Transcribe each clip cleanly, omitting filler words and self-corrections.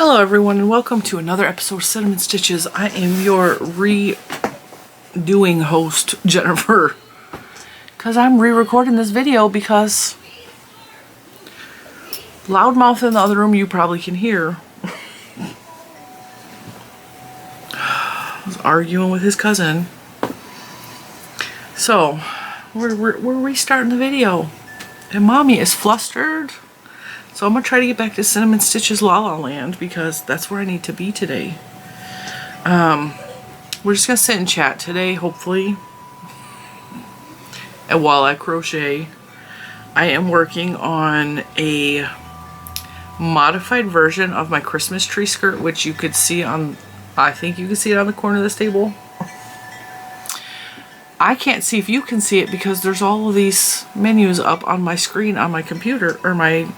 Hello everyone and welcome to another episode of Cinnamon Stitches. I am your redoing host, Jennifer. Because I'm re-recording this video because loudmouth in the other room you probably can hear. Was arguing with his cousin. So, we're restarting the video. And Mommy is flustered. So I'm going to try to get back to Cinnamon Stitches La La Land because that's where I need to be today. We're just going to sit and chat today, hopefully. And while I crochet, I am working on a modified version of my Christmas tree skirt, which you could see on, I think you can see it on the corner of this table. I can't see if you can see it because there's all of these menus up on my screen on my computer, or my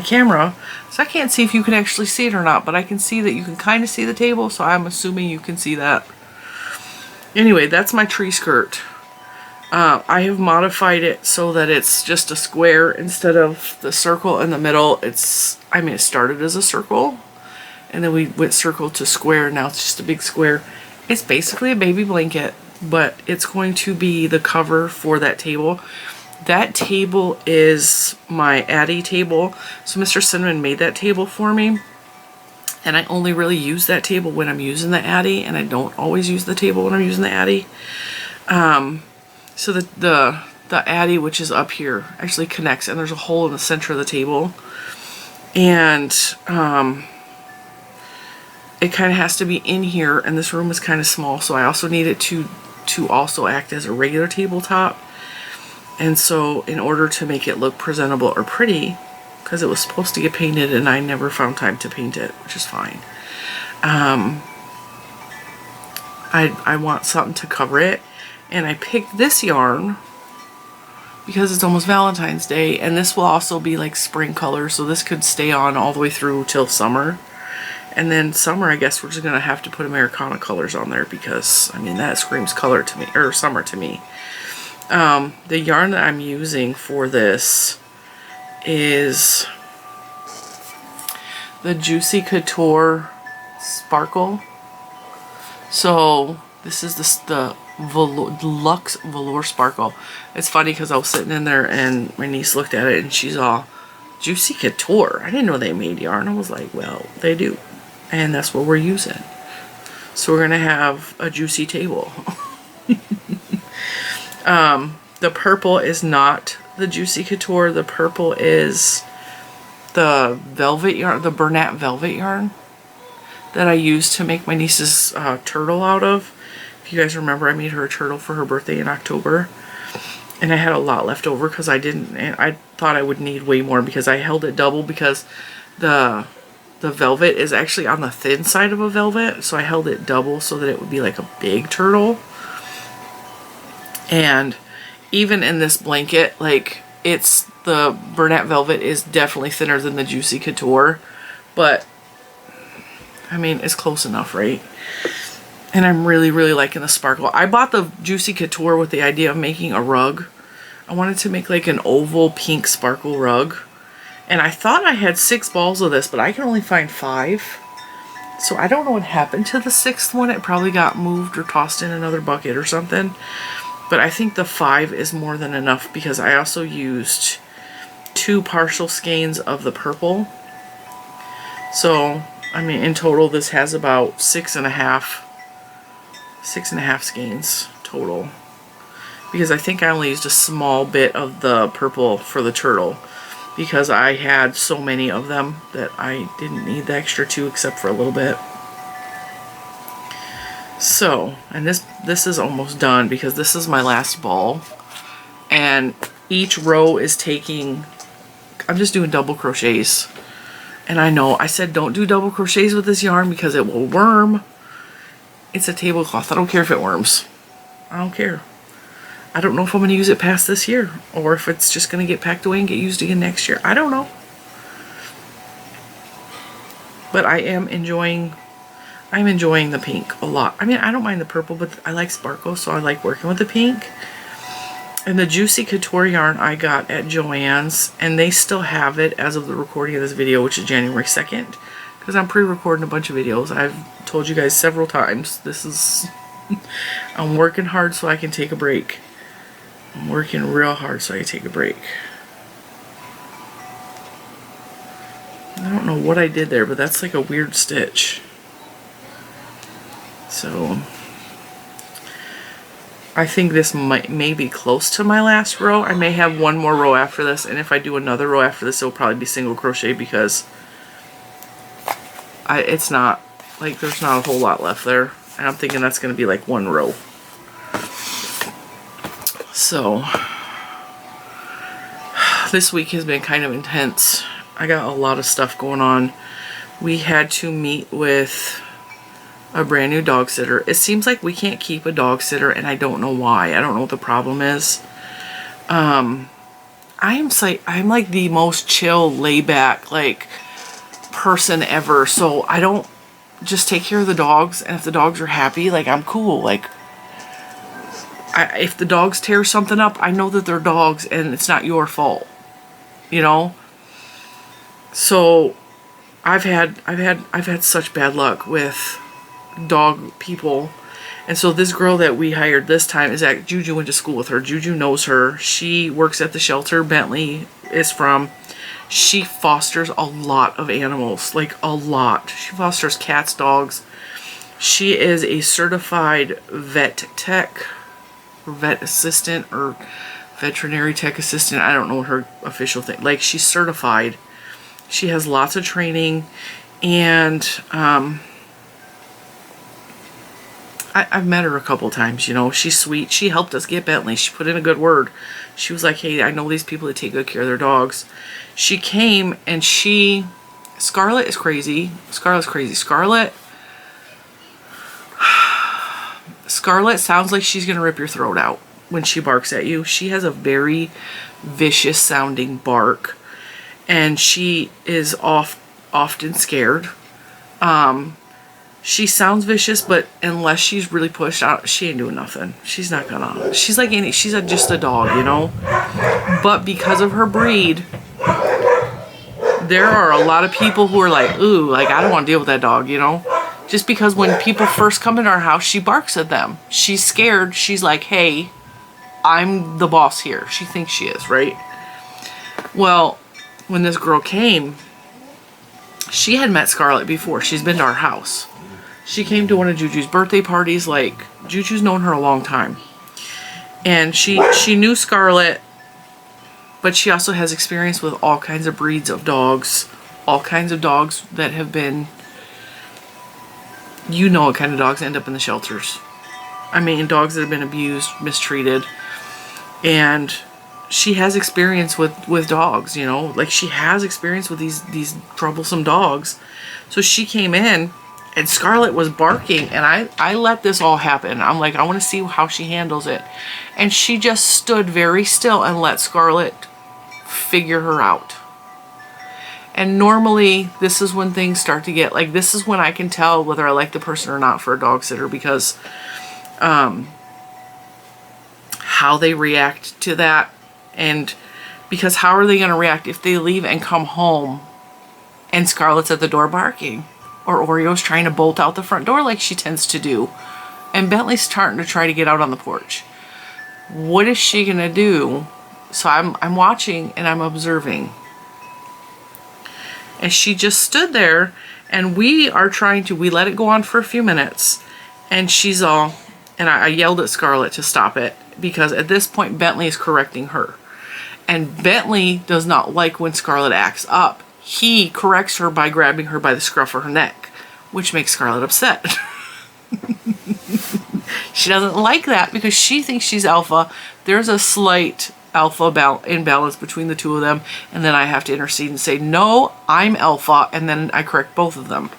camera, so I can't see if you can actually see it or not, but I can see that you can kind of see the table, so I'm assuming you can see that. Anyway, that's my tree skirt. I have modified it so that it's just a square instead of the circle in the middle. It started as a circle, and then we went circle to square, now it's just a big square. It's basically a baby blanket, but it's going to be the cover for that table. That table is my Addy table. So Mr. Cinnamon made that table for me. And I only really use that table when I'm using the Addy. And I don't always use the table when I'm using the Addy. So the Addy, which is up here, actually connects. And there's a hole in the center of the table. And it kind of has to be in here. And this room is kind of small. So I also need it to also act as a regular tabletop. And so in order to make it look presentable or pretty, because it was supposed to get painted and I never found time to paint it, which is fine. I want something to cover it. And I picked this yarn because it's almost Valentine's Day, and this will also be like spring color, so this could stay on all the way through till summer. And then summer, I guess we're just gonna have to put Americana colors on there because, I mean, that screams color to me, or summer to me. The yarn that I'm using for this is the Juicy Couture Sparkle. So this is the Deluxe Velour Sparkle. It's funny because I was sitting in there and my niece looked at it and she's all, Juicy Couture? I didn't know they made yarn. I was like, well, they do. And that's what we're using. So we're going to have a juicy table. The purple is not the Juicy Couture. The purple is the velvet yarn, the Bernat velvet yarn that I used to make my niece's turtle out of. If you guys remember, I made her a turtle for her birthday in October. And I had a lot left over because I thought I would need way more because I held it double because the velvet is actually on the thin side of a velvet. So I held it double so that it would be like a big turtle. And even in this blanket, like, it's the Bernat velvet is definitely thinner than the Juicy Couture, but I mean, it's close enough, right? And I'm really, really liking the sparkle. I bought the Juicy Couture with the idea of making a rug. I wanted to make like an oval pink sparkle rug, and I thought I had 6 balls of this, but I can only find 5. So I don't know what happened to the 6th one. It probably got moved or tossed in another bucket or something. But I think the 5 is more than enough because I also used 2 partial skeins of the purple. So, I mean, in total this has about 6.5 skeins total. Because I think I only used a small bit of the purple for the turtle because I had so many of them that I didn't need the extra 2 except for a little bit. So, and this is almost done because this is my last ball, and each row is taking, I'm just doing double crochets. And I know I said don't do double crochets with this yarn because it will worm. It's a tablecloth. I don't care if it worms. I don't care. I don't know if I'm going to use it past this year or if it's just going to get packed away and get used again next year. I don't know. But I am enjoying the pink a lot. I mean, I don't mind the purple, but I like sparkle, so I like working with the pink. And the Juicy Couture yarn I got at Joann's, and they still have it as of the recording of this video, which is January 2nd, because I'm pre-recording a bunch of videos. I've told you guys several times, this is, I'm working hard so I can take a break. I'm working real hard so I can take a break. I don't know what I did there, but that's like a weird stitch. So I think this may be close to my last row. I may have one more row after this, and if I do another row after this, it'll probably be single crochet because it's not, like, there's not a whole lot left there. And I'm thinking that's going to be like one row. So this week has been kind of intense. I got a lot of stuff going on. We had to meet with a brand new dog sitter. It seems like we can't keep a dog sitter, and I don't know why. I don't know what the problem is. I'm like the most chill, laid back, like, person ever. So I don't just take care of the dogs, and if the dogs are happy, like, I'm cool. Like, if the dogs tear something up, I know that they're dogs, and it's not your fault, you know. So I've had such bad luck with dog people. And so this girl that we hired this time is at Juju, went to school with her. Juju knows her. She works at the shelter Bentley is from. She fosters a lot of animals, like a lot. She fosters cats, dogs. She is a certified vet tech, or vet assistant, or veterinary tech assistant. I don't know what her official thing, like, she's certified. She has lots of training, and I've met her a couple times, you know. She's sweet. She helped us get Bentley. She put in a good word. She was like, hey, I know these people that take good care of their dogs. She came, and Scarlet is crazy. Scarlet's crazy. Scarlet sounds like she's going to rip your throat out when she barks at you. She has a very vicious sounding bark, and she is often scared. She sounds vicious, but unless she's really pushed out, she ain't doing nothing. She's not gonna. She's like just a dog, you know? But because of her breed, there are a lot of people who are like, ooh, like, I don't want to deal with that dog, you know? Just because when people first come into our house, she barks at them. She's scared. She's like, hey, I'm the boss here. She thinks she is, right? Well, when this girl came, she had met Scarlet before. She's been to our house. She came to one of Juju's birthday parties. Like, Juju's known her a long time. And she knew Scarlet, but she also has experience with all kinds of breeds of dogs. All kinds of dogs that have been, you know what kind of dogs end up in the shelters. I mean, dogs that have been abused, mistreated. And she has experience with dogs, you know. Like, she has experience with these troublesome dogs. So she came in, and Scarlet was barking, and I let this all happen. I'm like, I want to see how she handles it. And she just stood very still and let Scarlet figure her out. And normally, this is when things start to get, like, this is when I can tell whether I like the person or not for a dog sitter, because how they react to that. And because how are they going to react if they leave and come home and Scarlet's at the door barking, or Oreo's trying to bolt out the front door like she tends to do, and Bentley's starting to try to get out on the porch? What is she going to do? So I'm watching and I'm observing. And she just stood there, and we let it go on for a few minutes, and she's all, and I yelled at Scarlet to stop it, because at this point Bentley is correcting her. And Bentley does not like when Scarlet acts up. He corrects her by grabbing her by the scruff of her neck, which makes Scarlet upset. She doesn't like that because she thinks she's alpha. There's a slight alpha imbalance between the two of them, and then I have to intercede and say, no, I'm alpha, and then I correct both of them.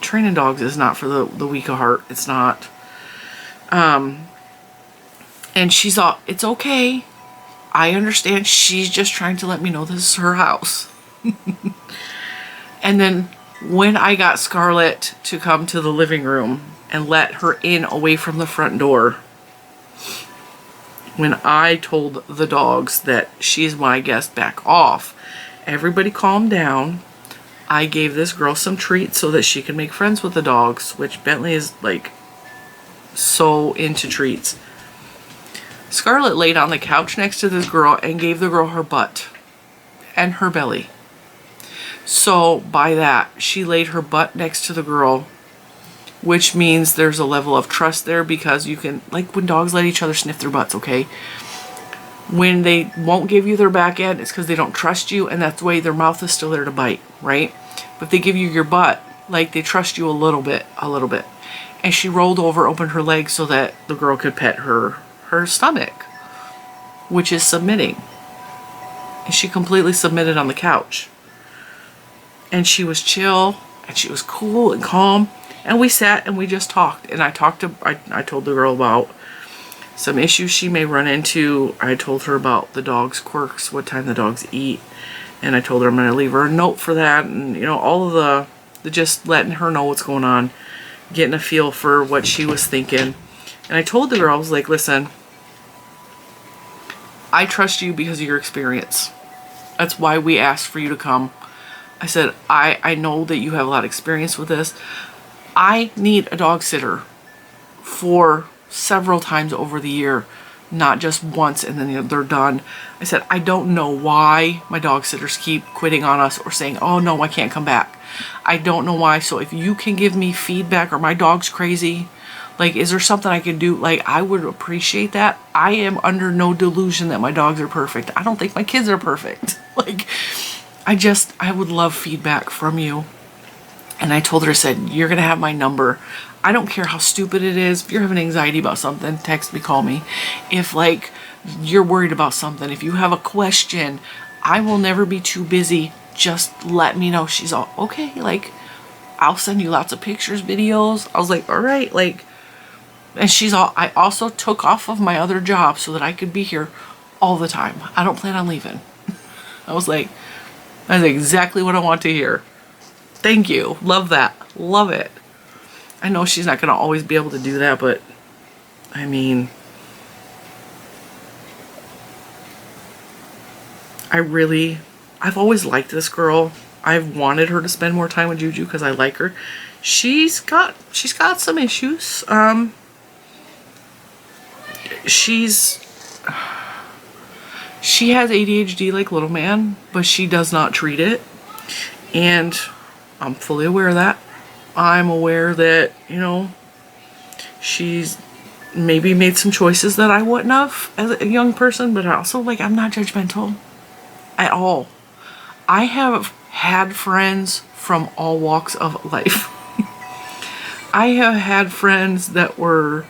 Training dogs is not for the weak of heart. It's not. And she's all, it's okay. I understand. She's just trying to let me know this is her house. And then when I got Scarlet to come to the living room and let her in away from the front door, when I told the dogs that she's my guest, back off, everybody calmed down. I gave this girl some treats so that she could make friends with the dogs, which Bentley is like so into treats. Scarlett laid on the couch next to this girl and gave the girl her butt and her belly. So by that, she laid her butt next to the girl, which means there's a level of trust there, because you can, like when dogs let each other sniff their butts, okay? When they won't give you their back end, it's because they don't trust you, and that's the way their mouth is still there to bite, right? But if they give you your butt, like they trust you a little bit. And she rolled over, opened her legs so that the girl could pet her stomach, which is submitting. And she completely submitted on the couch. And she was chill, and she was cool and calm. And we sat and we just talked. And I told the girl about some issues she may run into. I told her about the dog's quirks, what time the dogs eat. And I told her I'm going to leave her a note for that. And, you know, all of the just letting her know what's going on, getting a feel for what she was thinking. And I told the girl, I was like, listen, I trust you because of your experience. That's why we asked for you to come. I said, I know that you have a lot of experience with this. I need a dog sitter for several times over the year, not just once and then they're done. I said, I don't know why my dog sitters keep quitting on us or saying, oh no, I can't come back. I don't know why. So if you can give me feedback, or my dog's crazy, like, is there something I can do? Like, I would appreciate that. I am under no delusion that my dogs are perfect. I don't think my kids are perfect. Like, I would love feedback from you. And I told her, I said, you're going to have my number. I don't care how stupid it is. If you're having anxiety about something, text me, call me. If, like, you're worried about something, if you have a question, I will never be too busy. Just let me know. She's all, okay, like, I'll send you lots of pictures, videos. I was like, all right, like, and she's all, I also took off of my other job so that I could be here all the time. I don't plan on leaving. I was like, that's exactly what I want to hear. Thank you. Love that. Love it. I know she's not going to always be able to do that, but I mean, I've always liked this girl. I've wanted her to spend more time with Juju because I like her. She's got some issues. She has ADHD like little man, but she does not treat it. And I'm fully aware of that. I'm aware that, you know, she's maybe made some choices that I wouldn't have as a young person, but also, like, I'm not judgmental at all. I have had friends from all walks of life. I have had friends that were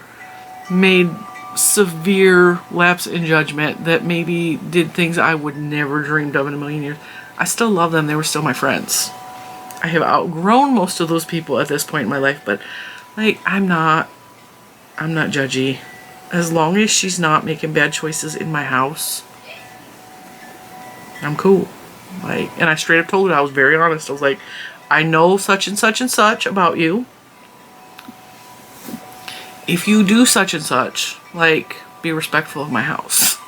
made severe lapse in judgment, that maybe did things I would never dreamed of in a million years. I still love them. They were still my friends. I have outgrown most of those people at this point in my life, but, like, I'm not judgy. As long as she's not making bad choices in my house, I'm cool. Like, and I straight up told her, I was very honest. I was like, I know such and such and such about you. If you do such and such, like, be respectful of my house.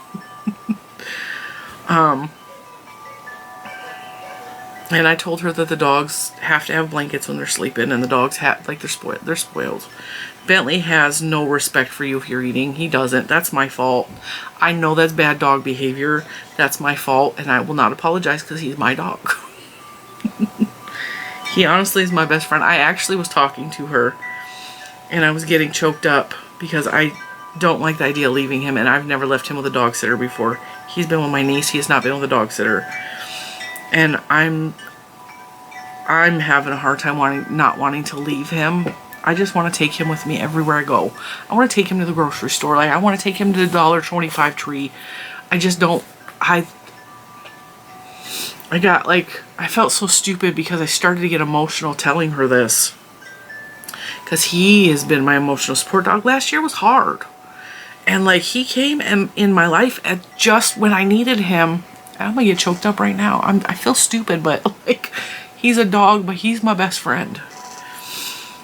And I told her that the dogs have to have blankets when they're sleeping, and the dogs have, like, they're spoiled. Bentley has no respect for you if you're eating. He doesn't. That's my fault. I know that's bad dog behavior. That's my fault, and I will not apologize because he's my dog. He honestly is my best friend. I actually was talking to her, and I was getting choked up because I don't like the idea of leaving him, and I've never left him with a dog sitter before. He's been with my niece. He has not been with a dog sitter. And I'm having a hard time not wanting to leave him. I just want to take him with me everywhere I go. I want to take him to the grocery store. Like, I want to take him to the $1.25 tree. I just don't, I got, like, I felt so stupid because I started to get emotional telling her this. Because he has been my emotional support dog. Last year was hard. And, like, he came in my life at just when I needed him. I'm gonna get choked up right now. I feel stupid, but, like, he's a dog, but he's my best friend.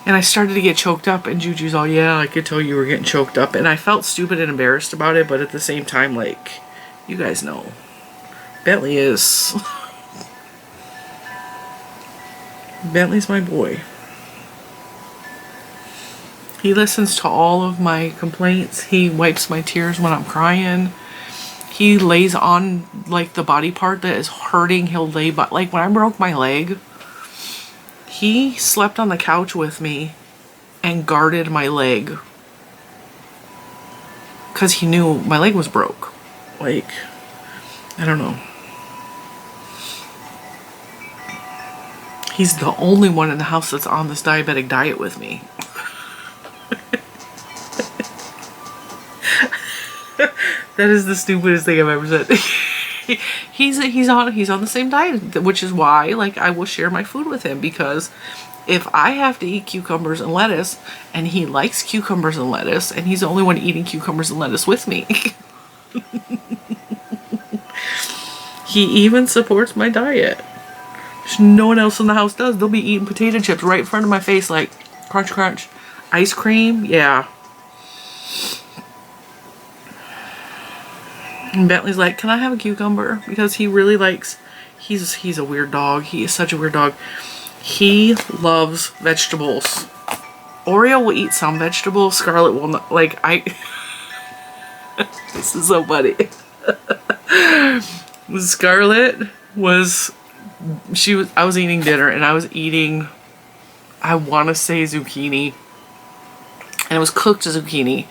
And I started to get choked up, and Juju's all, yeah, I could tell you were getting choked up. And I felt stupid and embarrassed about it, but at the same time, like, you guys know, Bentley is Bentley's my boy. He listens to all of my complaints. He wipes my tears when I'm crying. He lays on like the body part that is hurting. He'll lay by, like when I broke my leg, he slept on the couch with me and guarded my leg because he knew my leg was broke. Like, I don't know. He's the only one in the house that's on this diabetic diet with me. That is the stupidest thing I've ever said. he's on the same diet, which is why like I will share my food with him, because if I have to eat cucumbers and lettuce and he likes cucumbers and lettuce and he's the only one eating cucumbers and lettuce with me. He even supports my diet. No one else in the house does. They'll be eating potato chips right in front of my face like crunch crunch. Ice cream, yeah. And Bentley's like, can I have a cucumber? Because he really likes, he's a weird dog. He is such a weird dog. He loves vegetables. Oreo will eat some vegetables. Scarlet will not. Like, this is so funny. Scarlet was, I was eating dinner and I was eating, I want to say zucchini. And it was cooked zucchini.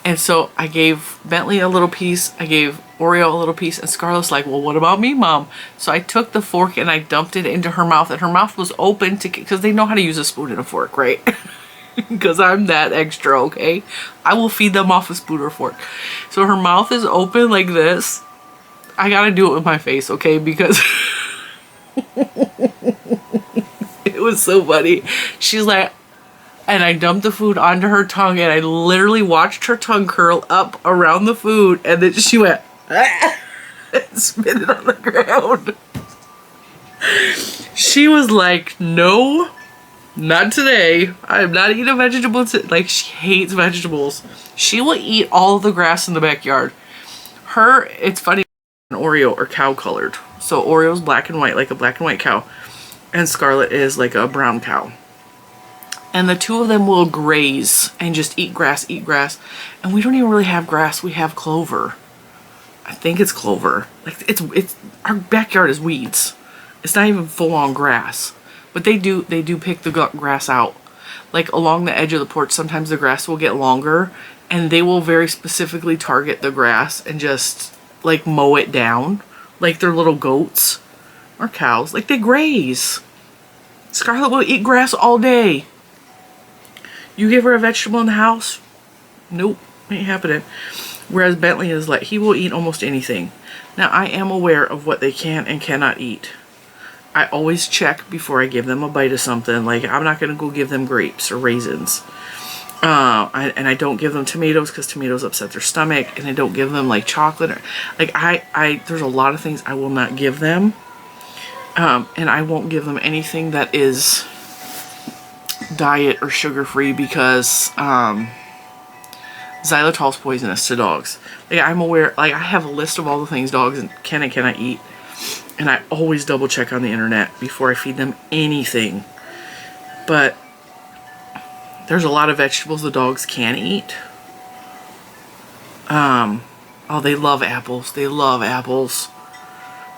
And so I gave Bentley a little piece, I gave Oreo a little piece, and Scarlett's like, well, what about me, Mom? So I took the fork and I dumped it into her mouth, and her mouth was open to, because they know how to use a spoon and a fork, right? Because I'm that extra, okay? I will feed them off a spoon or fork. So her mouth is open like this. I gotta do it with my face, okay? Because it was so funny. She's like, and I dumped the food onto her tongue, and I literally watched her tongue curl up around the food, and then she went, ah, and spit it on the ground. She was like, no, not today. I am not eating vegetables. Like, she hates vegetables. She will eat all the grass in the backyard. It's funny, Oreo are cow colored. So Oreo's black and white, like a black and white cow, and Scarlet is like a brown cow. And the two of them will graze and just eat grass. And we don't even really have grass. We have clover. I think it's clover. Like it's our backyard is weeds. It's not even full on grass. But they do pick the grass out. Like along the edge of the porch, sometimes the grass will get longer and they will very specifically target the grass and just like mow it down. Like they're little goats or cows. Like they graze. Scarlet will eat grass all day. You give her a vegetable in the house? Nope, ain't happening. Whereas Bentley is like, he will eat almost anything. Now, I am aware of what they can and cannot eat. I always check before I give them a bite of something. Like, I'm not going to go give them grapes or raisins. And I don't give them tomatoes because tomatoes upset their stomach. And I don't give them, like, chocolate. Or, like, there's a lot of things I will not give them. And I won't give them anything that is diet or sugar-free because xylitol is poisonous to dogs. Like, I'm aware, like, I have a list of all the things dogs can and cannot eat, and I always double check on the internet before I feed them anything. But there's a lot of vegetables the dogs can eat. Oh, they love apples. They love apples.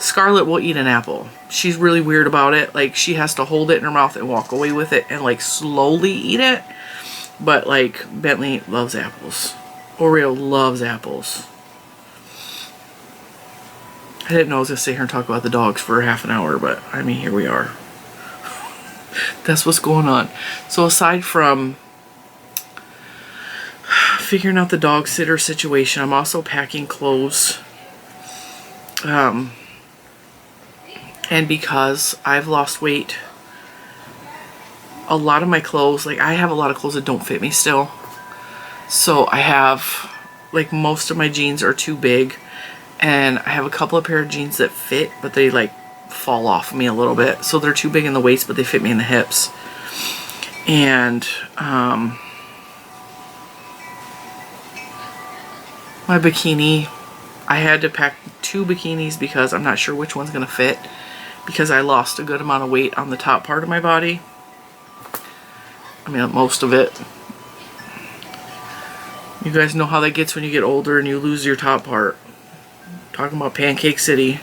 Scarlet will eat an apple. She's really weird about it. Like, she has to hold it in her mouth and walk away with it and, like, slowly eat it. But, like, Bentley loves apples. Oreo loves apples. I didn't know I was going to sit here and talk about the dogs for half an hour, but, I mean, here we are. That's what's going on. So, aside from figuring out the dog sitter situation, I'm also packing clothes. And because I've lost weight, a lot of my clothes, like I have a lot of clothes that don't fit me still. So I have, like most of my jeans are too big. And I have a couple of pair of jeans that fit, but they like fall off me a little bit. So they're too big in the waist, but they fit me in the hips. And my bikini, I had to pack 2 bikinis because I'm not sure which one's going to fit. because I lost a good amount of weight on the top part of my body. I mean, most of it. You guys know how that gets when you get older and you lose your top part. Talking about Pancake City.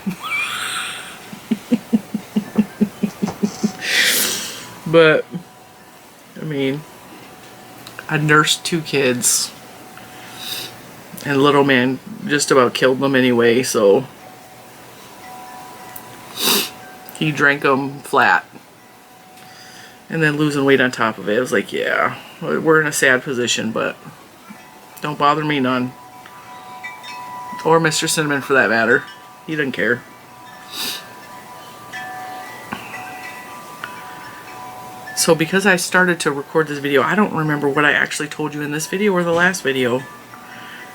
But, I mean, I nursed 2 kids. And little man just about killed them anyway, so he drank them flat. And then losing weight on top of it. I was like, yeah, we're in a sad position, but don't bother me none. Or Mr. Cinnamon for that matter. He doesn't care. So because I started to record this video, I don't remember what I actually told you in this video or the last video.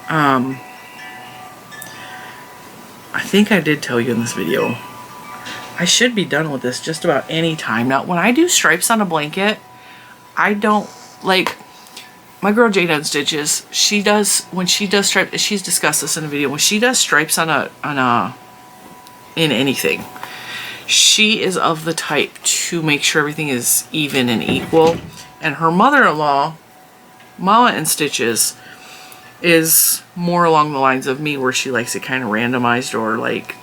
I think I did tell you in this video. I should be done with this just about any time. Now, when I do stripes on a blanket, I don't, like, my girl Jujus N Stitches, she does, when she does stripes, she's discussed this in a video, when she does stripes in anything, she is of the type to make sure everything is even and equal. And her mother-in-law, Mama N Stitches, is more along the lines of me, where she likes it kind of randomized, or like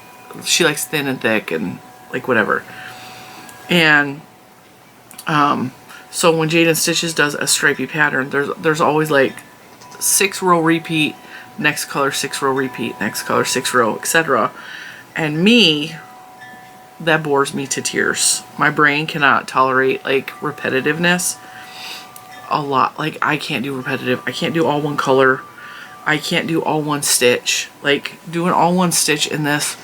she likes thin and thick and like whatever. And so when Jujus N Stitches does a stripy pattern, there's always like 6-row repeat, next color 6-row repeat, next color 6-row, etc. And me, that bores me to tears. My brain cannot tolerate like repetitiveness a lot. Like, I can't do repetitive. I can't do all one color. I can't do all one stitch. Like, doing all one stitch in this,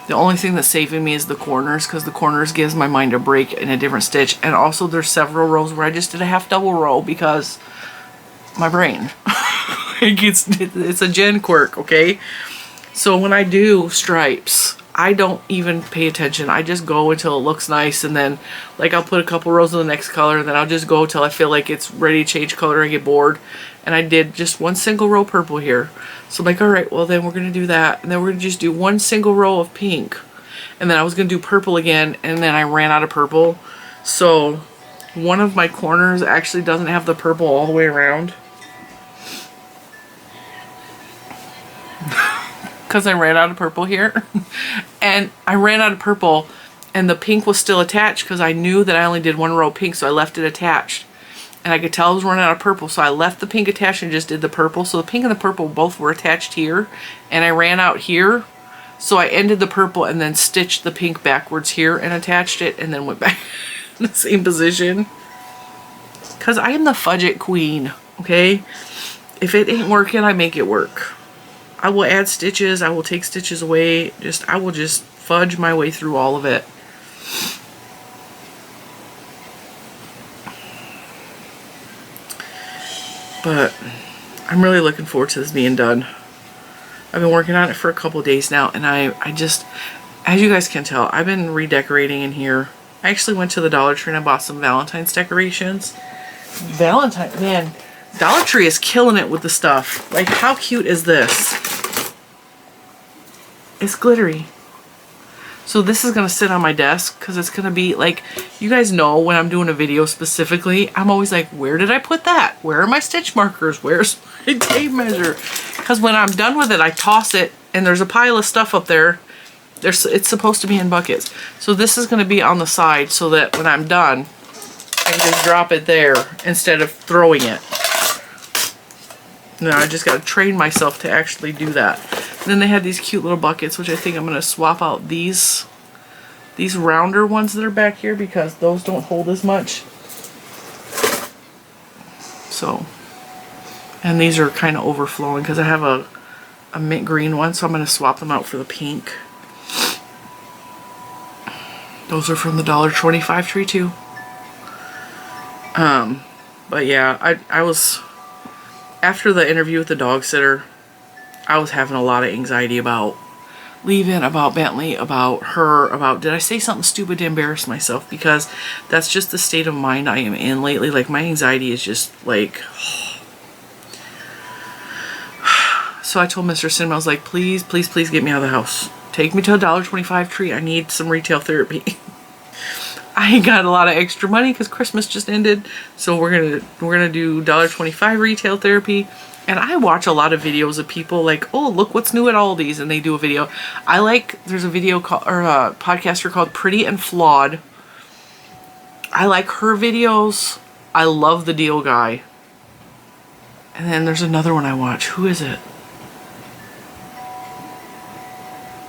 the only thing that's saving me is the corners, because the corners gives my mind a break in a different stitch. And also there's several rows where I just did a half double row because my brain. It's a Jen quirk, okay? So when I do stripes, I don't even pay attention. I just go until it looks nice, and then like I'll put a couple rows of the next color, and then I'll just go till I feel like it's ready to change color and get bored. And I did just one single row purple here. So I'm like, all right, well then we're gonna do that, and then we're gonna just do one single row of pink, and then I was gonna do purple again, and then I ran out of purple. So one of my corners actually doesn't have the purple all the way around, because I ran out of purple here. And I ran out of purple, and the pink was still attached, because I knew that I only did one row of pink, so I left it attached. And I could tell I was running out of purple, so I left the pink attached and just did the purple. So the pink and the purple both were attached here, and I ran out here. So I ended the purple and then stitched the pink backwards here and attached it, and then went back in the same position. Because I am the fudget queen, okay? If it ain't working, I make it work. I will add stitches, I will take stitches away, I will just fudge my way through all of it. But I'm really looking forward to this being done. I've been working on it for a couple days now, and I just, as you guys can tell, I've been redecorating in here. I actually went to the Dollar Tree and I bought some Valentine's decorations. Man, Dollar Tree is killing it with the stuff. Like, how cute is this? It's glittery. So this is going to sit on my desk, because it's going to be like, you guys know when I'm doing a video specifically, I'm always like, where did I put that? Where are my stitch markers? Where's my tape measure? Because when I'm done with it, I toss it, and there's a pile of stuff up there. It's supposed to be in buckets. So this is going to be on the side, so that when I'm done, I can just drop it there instead of throwing it. Now I just got to train myself to actually do that. And then they had these cute little buckets, which I think I'm going to swap out these rounder ones that are back here, because those don't hold as much. So, and these are kind of overflowing, because I have a mint green one, so I'm going to swap them out for the pink. Those are from the $1.25 tree too. But yeah, I was, after the interview with the dog sitter, I was having a lot of anxiety about leaving, about Bentley, about her, about did I say something stupid to embarrass myself, because that's just the state of mind I am in lately. Like, my anxiety is just like, so I told Mr. Cinnamon, I was like, please, please, please get me out of the house. Take me to a $1.25 tree. I need some retail therapy. I got a lot of extra money because Christmas just ended. So we're gonna do $1.25 retail therapy. And I watch a lot of videos of people like, oh, look what's new at Aldi's, and they do a video. There's a video called, or a podcaster called Pretty and Flawed. I like her videos. I love the Deal Guy. And then there's another one I watch. Who is it?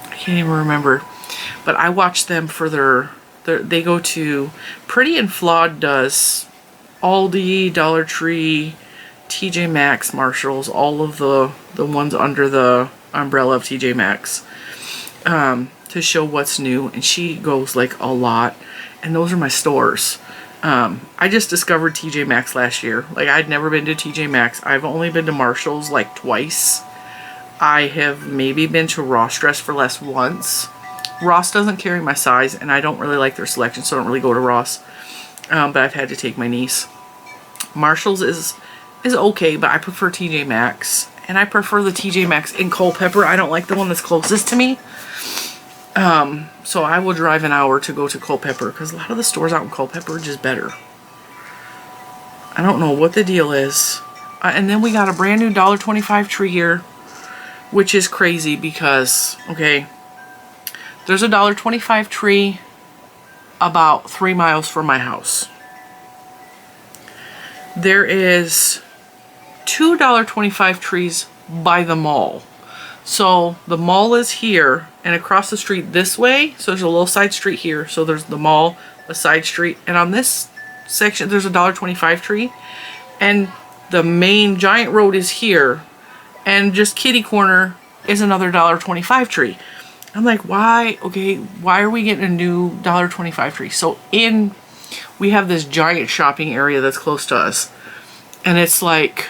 I can't even remember. But I watch them for they go to, Pretty and Flawed does Aldi, Dollar Tree, TJ Maxx, Marshalls, all of the ones under the umbrella of TJ Maxx, to show what's new. And she goes like a lot, and those are my stores. I just discovered TJ Maxx last year. Like, I'd never been to TJ Maxx. I've only been to Marshalls like twice. I have maybe been to Ross Dress for Less once. Ross doesn't carry my size, and I don't really like their selection, so I don't really go to Ross. But I've had to take my niece. Marshalls is okay, but I prefer TJ Maxx. And I prefer the TJ Maxx in Culpeper. I don't like the one that's closest to me. So I will drive an hour to go to Culpeper, because a lot of the stores out in Culpeper are just better. I don't know what the deal is. And then we got a brand new $1.25 tree here, which is crazy because, okay, there's a $1.25 tree about 3 miles from my house. There is two $1.25 trees by the mall. So the mall is here, and across the street this way, so there's a little side street here. So there's the mall, a side street, and on this section there's a $1.25 tree, and the main giant road is here, and just kitty corner is another $1.25 tree. I'm like, why? Okay, why are we getting a new $1.25 tree? So we have this giant shopping area that's close to us, and it's like,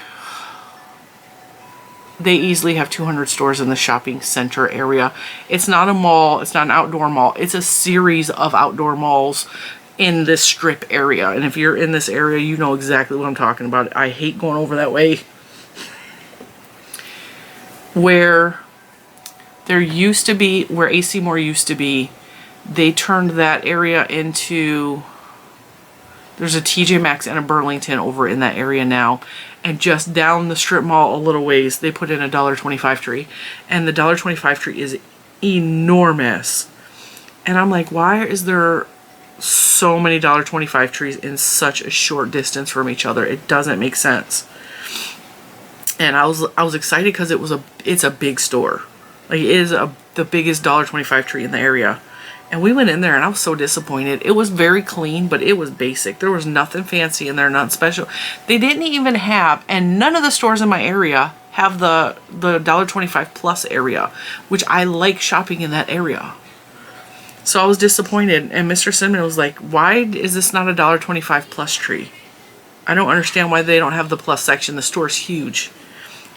they easily have 200 stores in the shopping center area. It's not a mall. It's not an outdoor mall. It's a series of outdoor malls in this strip area. And if you're in this area, you know exactly what I'm talking about. I hate going over that way. Where there used to be, where AC Moore used to be, they turned that area into, there's a TJ Maxx and a Burlington over in that area now. And just down the strip mall a little ways, they put in a $1.25 tree. And the $1.25 tree is enormous. And I'm like, why is there so many $1.25 trees in such a short distance from each other? It doesn't make sense. And I was excited because it's a big store. Like, it is the biggest $1.25 tree in the area. And we went in there and I was so disappointed. It was very clean, but it was basic. There was nothing fancy in there, nothing special. They didn't even have, and none of the stores in my area have the $1.25 plus area, which I like shopping in that area. So I was disappointed. And Mr. Cinnamon was like, why is this not a $1.25 plus tree? I don't understand why they don't have the plus section. The store's huge.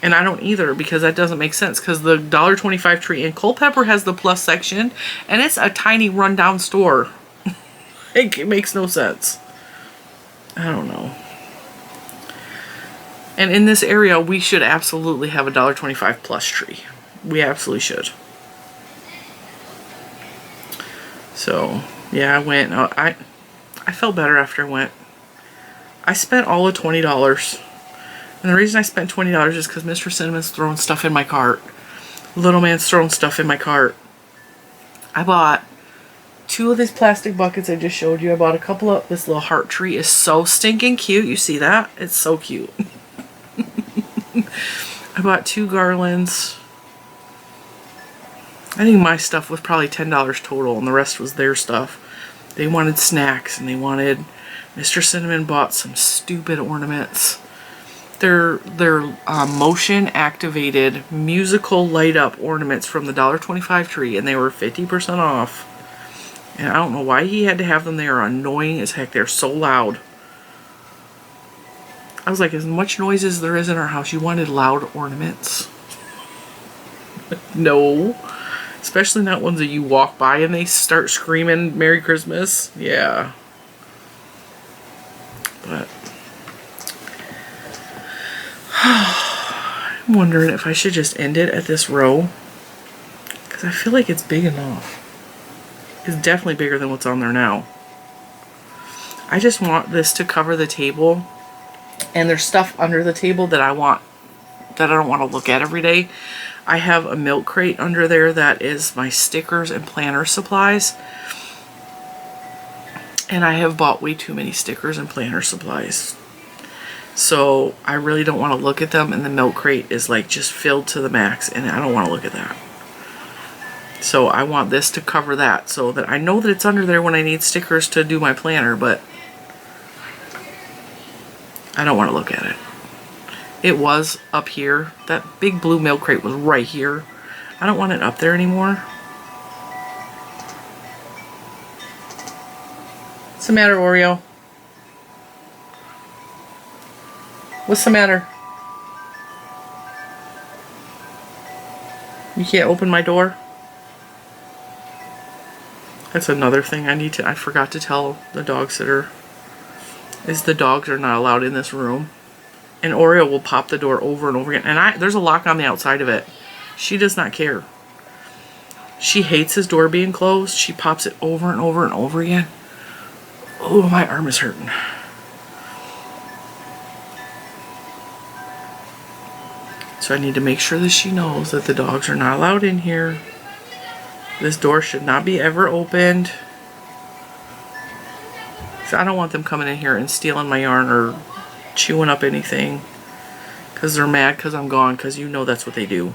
And I don't either, because that doesn't make sense, because the $1.25 tree in Culpeper has the plus section, and it's a tiny rundown store. It makes no sense. I don't know. And in this area, we should absolutely have a $1.25 plus tree. We absolutely should. So, yeah, I went. I felt better after I went. I spent all of $20. And the reason I spent $20 is because Mr. Cinnamon's throwing stuff in my cart. Little man's throwing stuff in my cart. I bought 2 of these plastic buckets I just showed you. I bought a couple of, this little heart tree is so stinking cute. You see that? It's so cute. I bought 2 garlands. I think my stuff was probably $10 total, and the rest was their stuff. They wanted snacks, and they wanted, Mr. Cinnamon bought some stupid ornaments. They're motion activated musical light up ornaments from the $1.25 tree, and they were 50% off. And I don't know why he had to have them. They are annoying as heck. They're so loud. I was like, as much noise as there is in our house, you wanted loud ornaments? No. Especially not ones that you walk by and they start screaming Merry Christmas. Yeah. But I'm wondering if I should just end it at this row, because I feel like it's big enough. It's definitely bigger than what's on there now. I just want this to cover the table. And there's stuff under the table that I don't want to look at every day. I have a milk crate under there that is my stickers and planner supplies. And I have bought way too many stickers and planner supplies. So I really don't want to look at them, and the milk crate is like just filled to the max, and I don't want to look at that. So I want this to cover that so that I know that it's under there when I need stickers to do my planner, but I don't want to look at it. It was up here. That big blue milk crate was right here. I don't want it up there anymore. What's the matter, Oreo? What's the matter? You can't open my door? That's another thing I forgot to tell the dog sitter, is the dogs are not allowed in this room. And Oreo will pop the door over and over again. And there's a lock on the outside of it. She does not care. She hates his door being closed. She pops it over and over and over again. Oh, my arm is hurting. So I need to make sure that she knows that the dogs are not allowed in here. This door should not be ever opened. So I don't want them coming in here and stealing my yarn or chewing up anything. Because they're mad because I'm gone, because you know that's what they do.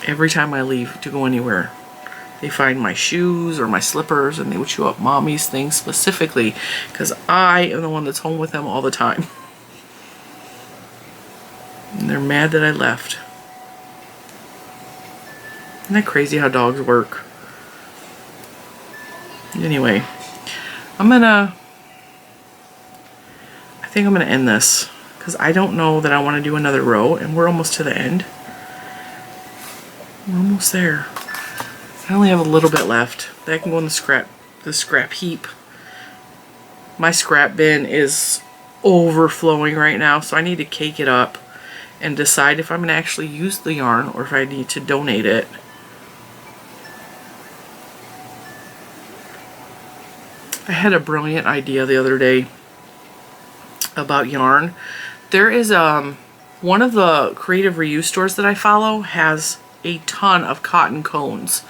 Every time I leave to go anywhere, they find my shoes or my slippers and they would chew up mommy's things specifically because I am the one that's home with them all the time. And they're mad that I left. Isn't that crazy how dogs work? Anyway, I think I'm gonna end this because I don't know that I want to do another row, and we're almost to the end. We're almost there. I only have a little bit left. That can go in the scrap heap. My scrap bin is overflowing right now, so I need to cake it up and decide if I'm gonna actually use the yarn or if I need to donate it. I had a brilliant idea the other day about yarn. There is one of the creative reuse stores that I follow has a ton of cotton cones.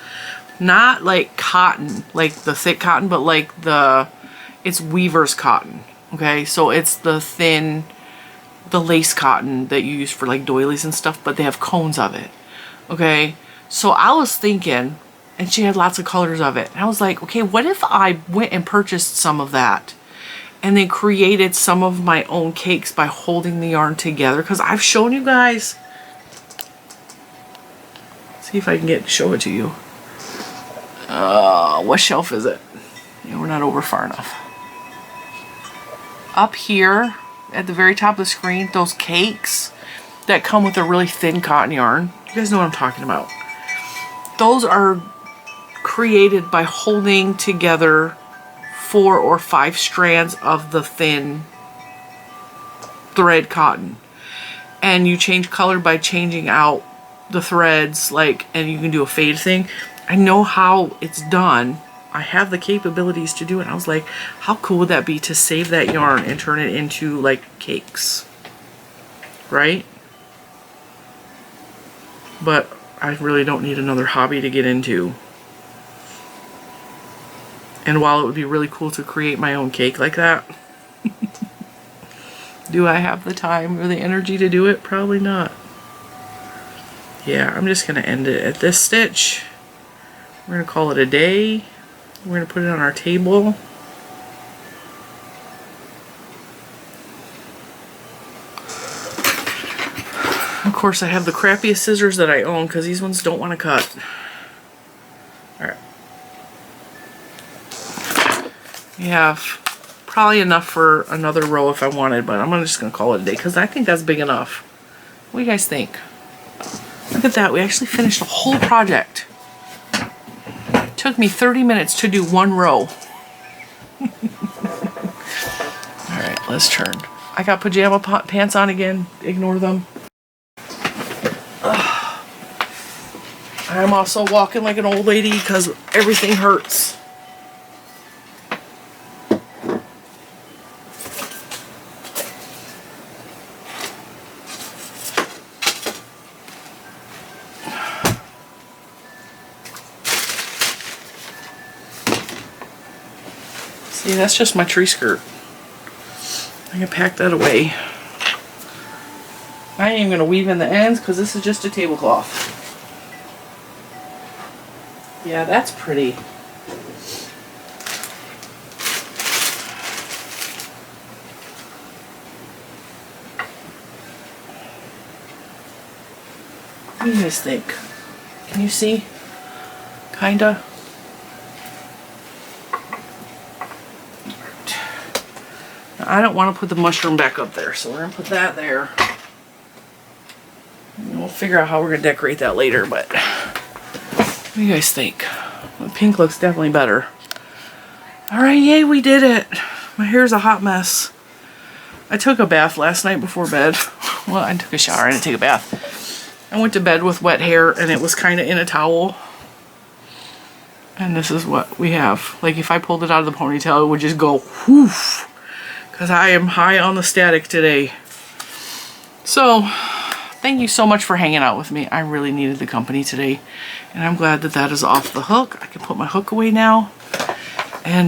Not like cotton, like the thick cotton, but like it's weaver's cotton. Okay, so it's the thin, the lace cotton that you use for like doilies and stuff, but they have cones of it. Okay, so I was thinking, and she had lots of colors of it. And I was like, okay, what if I went and purchased some of that and then created some of my own cakes by holding the yarn together? Because I've shown you guys. See if I can show it to you. What shelf is it? Yeah, we're not over far enough. Up here at the very top of the screen, those cakes that come with a really thin cotton yarn. You guys know what I'm talking about. Those are created by holding together 4 or 5 strands of the thin thread cotton. And you change color by changing out the threads, like, and you can do a fade thing. I know how it's done. I have the capabilities to do it. I was like, how cool would that be to save that yarn and turn it into like cakes, right? But I really don't need another hobby to get into. And while it would be really cool to create my own cake like that, do I have the time or the energy to do it? Probably not. Yeah, I'm just going to end it at this stitch. We're going to call it a day. We're going to put it on our table. Of course, I have the crappiest scissors that I own because these ones don't want to cut. Alright. We have probably enough for another row if I wanted, but I'm just going to call it a day because I think that's big enough. What do you guys think? Look at that. We actually finished a whole project. It took me 30 minutes to do one row. Alright, let's turn. I got pajama pants on again. Ignore them. I'm also walking like an old lady because everything hurts. See, that's just my tree skirt. I can pack that away. I ain't even going to weave in the ends because this is just a tablecloth. Yeah, that's pretty. What do you guys think? Can you see? Kinda. I don't want to put the mushroom back up there, so we're going to put that there. And we'll figure out how we're going to decorate that later, but what do you guys think? The pink looks definitely better. Alright, yay, we did it. My hair's a hot mess. I took a bath last night before bed. Well, I took a shower, I didn't take a bath. I went to bed with wet hair and it was kind of in a towel. And this is what we have. Like if I pulled it out of the ponytail, it would just go whoof. Because I am high on the static today. So, thank you so much for hanging out with me. I really needed the company today. And I'm glad that that is off the hook. I can put my hook away now. And,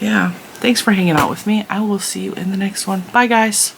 yeah, thanks for hanging out with me. I will see you in the next one. Bye, guys.